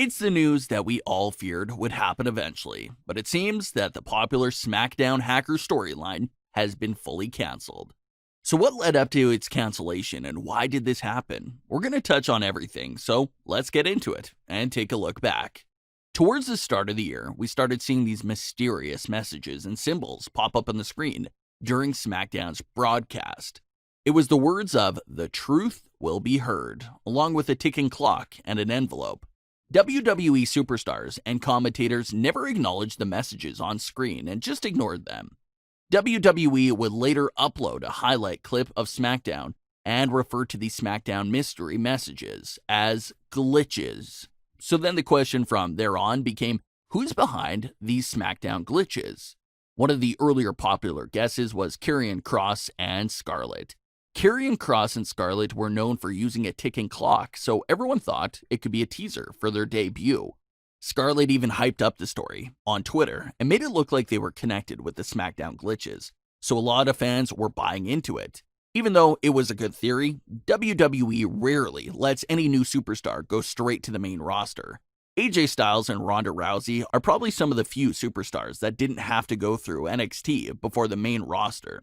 It's the news that we all feared would happen eventually, but it seems that the popular SmackDown hacker storyline has been fully canceled. So, what led up to its cancellation and why did this happen? We're going to touch on everything, so let's get into it and take a look back. Towards the start of the year, we started seeing these mysterious messages and symbols pop up on the screen during SmackDown's broadcast. It was the words of "The truth will be heard," along with a ticking clock and an envelope. WWE superstars and commentators never acknowledged the messages on screen and just ignored them. WWE would later upload a highlight clip of SmackDown and refer to the SmackDown mystery messages as glitches. So then the question from there on became, who's behind these SmackDown glitches? One of the earlier popular guesses was Karrion Kross and Scarlett. Karrion Kross and Scarlett were known for using a ticking clock, so everyone thought it could be a teaser for their debut. Scarlett even hyped up the story on Twitter and made it look like they were connected with the SmackDown glitches, so a lot of fans were buying into it. Even though it was a good theory, WWE rarely lets any new superstar go straight to the main roster. AJ Styles and Ronda Rousey are probably some of the few superstars that didn't have to go through NXT before the main roster.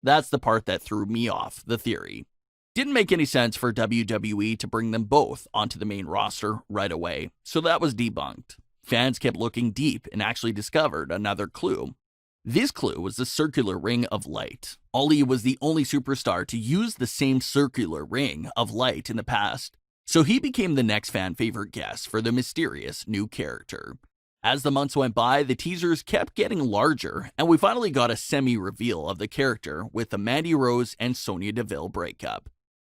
That's the part that threw me off the theory. Didn't make any sense for WWE to bring them both onto the main roster right away, so that was debunked. Fans kept looking deep and actually discovered another clue. This clue was the circular ring of light. Ali was the only superstar to use the same circular ring of light in the past, so he became the next fan favorite guest for the mysterious new character. As the months went by, the teasers kept getting larger, and we finally got a semi-reveal of the character with the Mandy Rose and Sonya Deville breakup.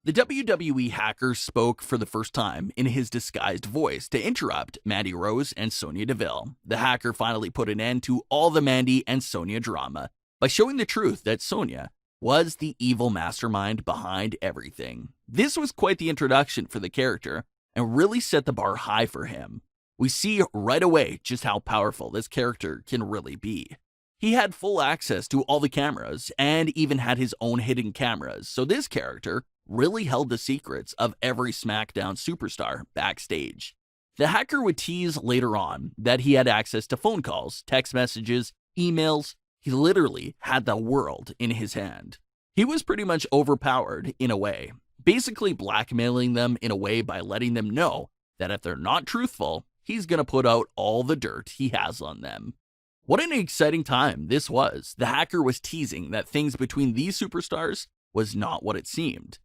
The WWE hacker spoke for the first time in his disguised voice to interrupt Mandy Rose and Sonya Deville. The hacker finally put an end to all the Mandy and Sonya drama by showing the truth that Sonya was the evil mastermind behind everything. This was quite the introduction for the character and really set the bar high for him. We see right away just how powerful this character can really be. He had full access to all the cameras and even had his own hidden cameras, so this character really held the secrets of every SmackDown superstar backstage. The hacker would tease later on that he had access to phone calls, text messages, emails. He literally had the world in his hand. He was pretty much overpowered in a way, basically blackmailing them in a way by letting them know that if they're not truthful, he's going to put out all the dirt he has on them. What an exciting time this was. The hacker was teasing that things between these superstars was not what it seemed.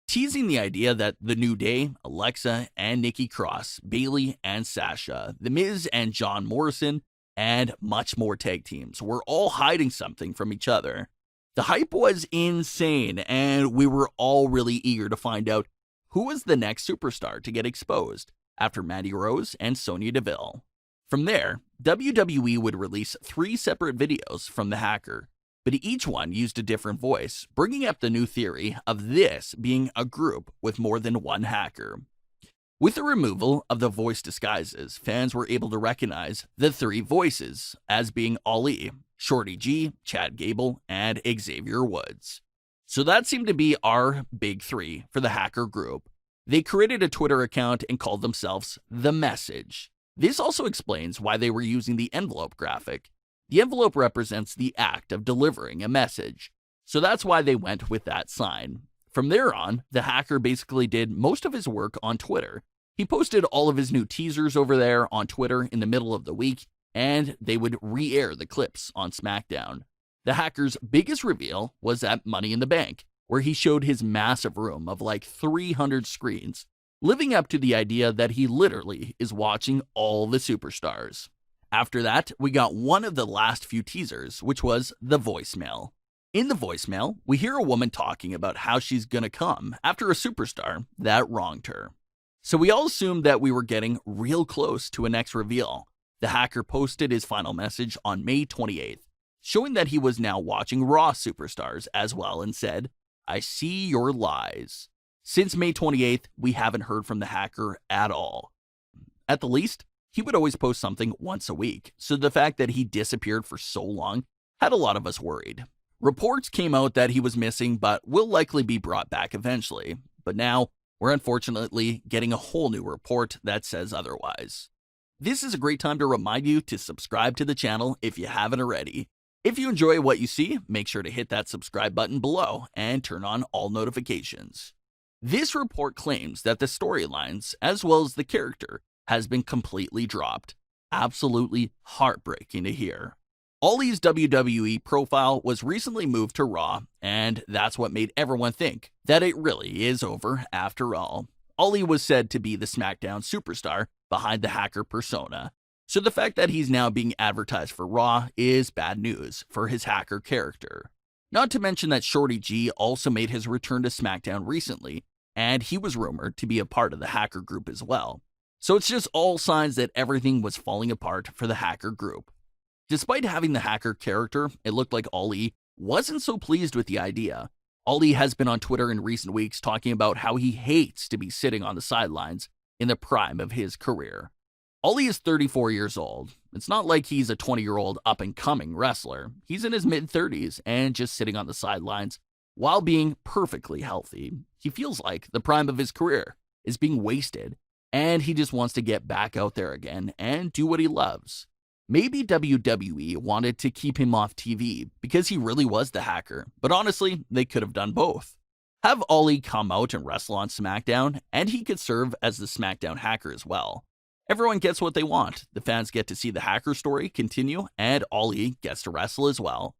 Teasing the idea that The New Day, Alexa and Nikki Cross, Bayley and Sasha, The Miz and John Morrison, and much more tag teams were all hiding something from each other. The hype was insane, and we were all really eager to find out who was the next superstar to get exposed after Mandy Rose and Sonya Deville. From there, WWE would release 3 separate videos from the hacker, but each one used a different voice, bringing up the new theory of this being a group with more than one hacker. With the removal of the voice disguises, fans were able to recognize the 3 voices as being Ali, Shorty G, Chad Gable, and Xavier Woods. So that seemed to be our big 3 for the hacker group. They created a Twitter account and called themselves The Message. This also explains why they were using the envelope graphic. The envelope represents the act of delivering a message, so that's why they went with that sign. From there on, the hacker basically did most of his work on Twitter. He posted all of his new teasers over there on Twitter in the middle of the week, and they would re-air the clips on SmackDown. The hacker's biggest reveal was at Money in the Bank, where he showed his massive room of like 300 screens, living up to the idea that he literally is watching all the superstars. After that, we got one of the last few teasers, which was the voicemail. In the voicemail, we hear a woman talking about how she's gonna come after a superstar that wronged her. So we all assumed that we were getting real close to a next reveal. The hacker posted his final message on May 28th, showing that he was now watching Raw superstars as well and said, "I see your lies." Since May 28th, we haven't heard from the hacker at all. At the least, he would always post something once a week, so the fact that he disappeared for so long had a lot of us worried. Reports came out that he was missing but will likely be brought back eventually, but now we're unfortunately getting a whole new report that says otherwise. This is a great time to remind you to subscribe to the channel if you haven't already. If you enjoy what you see, make sure to hit that subscribe button below and turn on all notifications. This report claims that the storylines, as well as the character, has been completely dropped. Absolutely heartbreaking to hear. Ollie's WWE profile was recently moved to Raw, and that's what made everyone think that it really is over after all. Ollie was said to be the SmackDown superstar behind the hacker persona, so the fact that he's now being advertised for Raw is bad news for his hacker character. Not to mention that Shorty G also made his return to SmackDown recently, and he was rumored to be a part of the hacker group as well. So it's just all signs that everything was falling apart for the hacker group. Despite having the hacker character, it looked like Ollie wasn't so pleased with the idea. Ollie has been on Twitter in recent weeks talking about how he hates to be sitting on the sidelines in the prime of his career. Ollie is 34 years old. It's not like he's a 20-year-old up-and-coming wrestler. He's in his mid-30s and just sitting on the sidelines while being perfectly healthy. He feels like the prime of his career is being wasted, and he just wants to get back out there again and do what he loves. Maybe WWE wanted to keep him off TV because he really was the hacker, but honestly, they could have done both. Have Ollie come out and wrestle on SmackDown, and he could serve as the SmackDown hacker as well. Everyone gets what they want. The fans get to see the hacker story continue, and Ollie gets to wrestle as well.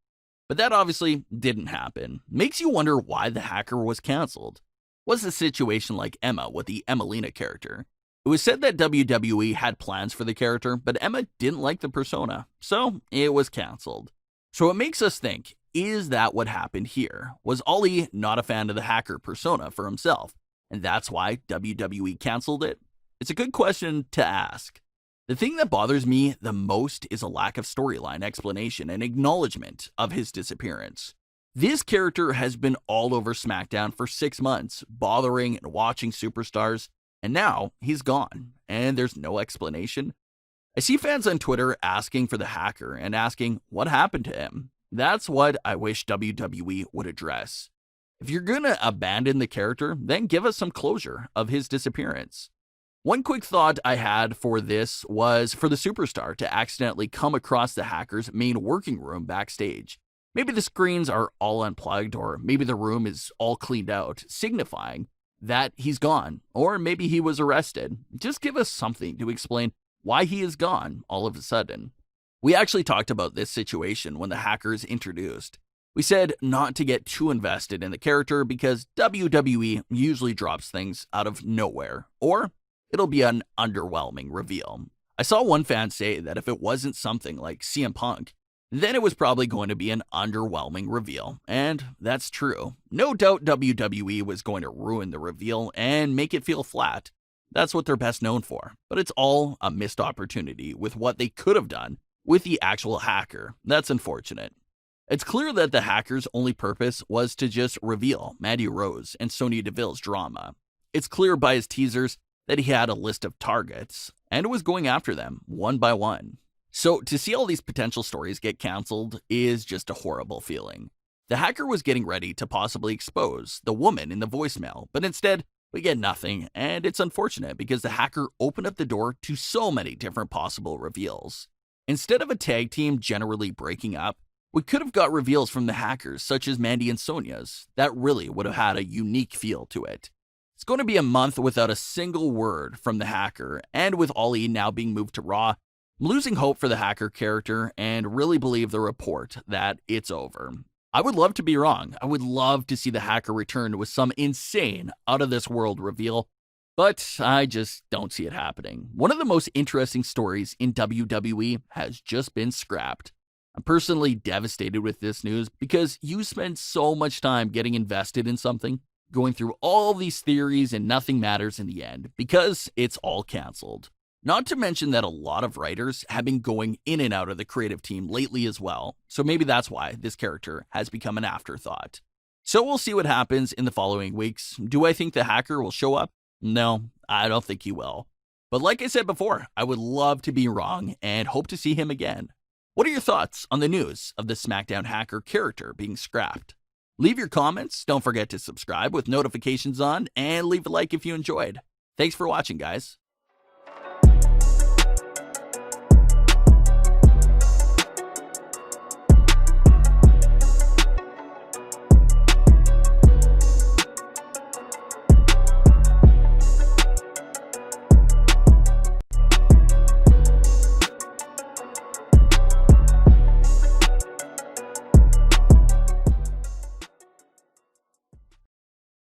But that obviously didn't happen. Makes you wonder why the hacker was canceled. Was the situation like Emma with the Emelina character? It was said that WWE had plans for the character, but Emma didn't like the persona, so it was canceled. So it makes us think, is that what happened here? Was Ollie not a fan of the hacker persona for himself, and that's why WWE canceled it? It's a good question to ask. The thing that bothers me the most is a lack of storyline explanation and acknowledgement of his disappearance. This character has been all over SmackDown for 6 months, bothering and watching superstars, and now he's gone, and there's no explanation. I see fans on Twitter asking for the hacker and asking what happened to him. That's what I wish WWE would address. If you're gonna abandon the character, then give us some closure of his disappearance. One quick thought I had for this was for the superstar to accidentally come across the hacker's main working room backstage. Maybe the screens are all unplugged, or maybe the room is all cleaned out, signifying that he's gone, or maybe he was arrested. Just give us something to explain why he is gone all of a sudden. We actually talked about this situation when the hacker is introduced. We said not to get too invested in the character because WWE usually drops things out of nowhere, or it'll be an underwhelming reveal. I saw one fan say that if it wasn't something like CM Punk, then it was probably going to be an underwhelming reveal, and that's true. No doubt WWE was going to ruin the reveal and make it feel flat. That's what they're best known for, but it's all a missed opportunity with what they could have done with the actual hacker. That's unfortunate. It's clear that the hacker's only purpose was to just reveal Mandy Rose and Sonya Deville's drama. It's clear by his teasers that he had a list of targets and was going after them one by one. So to see all these potential stories get canceled is just a horrible feeling. The hacker was getting ready to possibly expose the woman in the voicemail, but instead we get nothing, and it's unfortunate because the hacker opened up the door to so many different possible reveals. Instead of a tag team generally breaking up, we could have got reveals from the hackers such as Mandy and Sonya's that really would have had a unique feel to it. It's going to be a month without a single word from the hacker, and with Ollie now being moved to Raw, I'm losing hope for the hacker character and really believe the report that it's over. I would love to be wrong. I would love to see the hacker return with some insane, out-of-this-world reveal, but I just don't see it happening. One of the most interesting stories in WWE has just been scrapped. I'm personally devastated with this news because you spend so much time getting invested in something, going through all these theories, and nothing matters in the end because it's all canceled. Not to mention that a lot of writers have been going in and out of the creative team lately as well, so maybe that's why this character has become an afterthought. So we'll see what happens in the following weeks. Do I think the hacker will show up? No, I don't think he will. But like I said before, I would love to be wrong and hope to see him again. What are your thoughts on the news of the SmackDown hacker character being scrapped? Leave your comments, don't forget to subscribe with notifications on, and leave a like if you enjoyed. Thanks for watching, guys.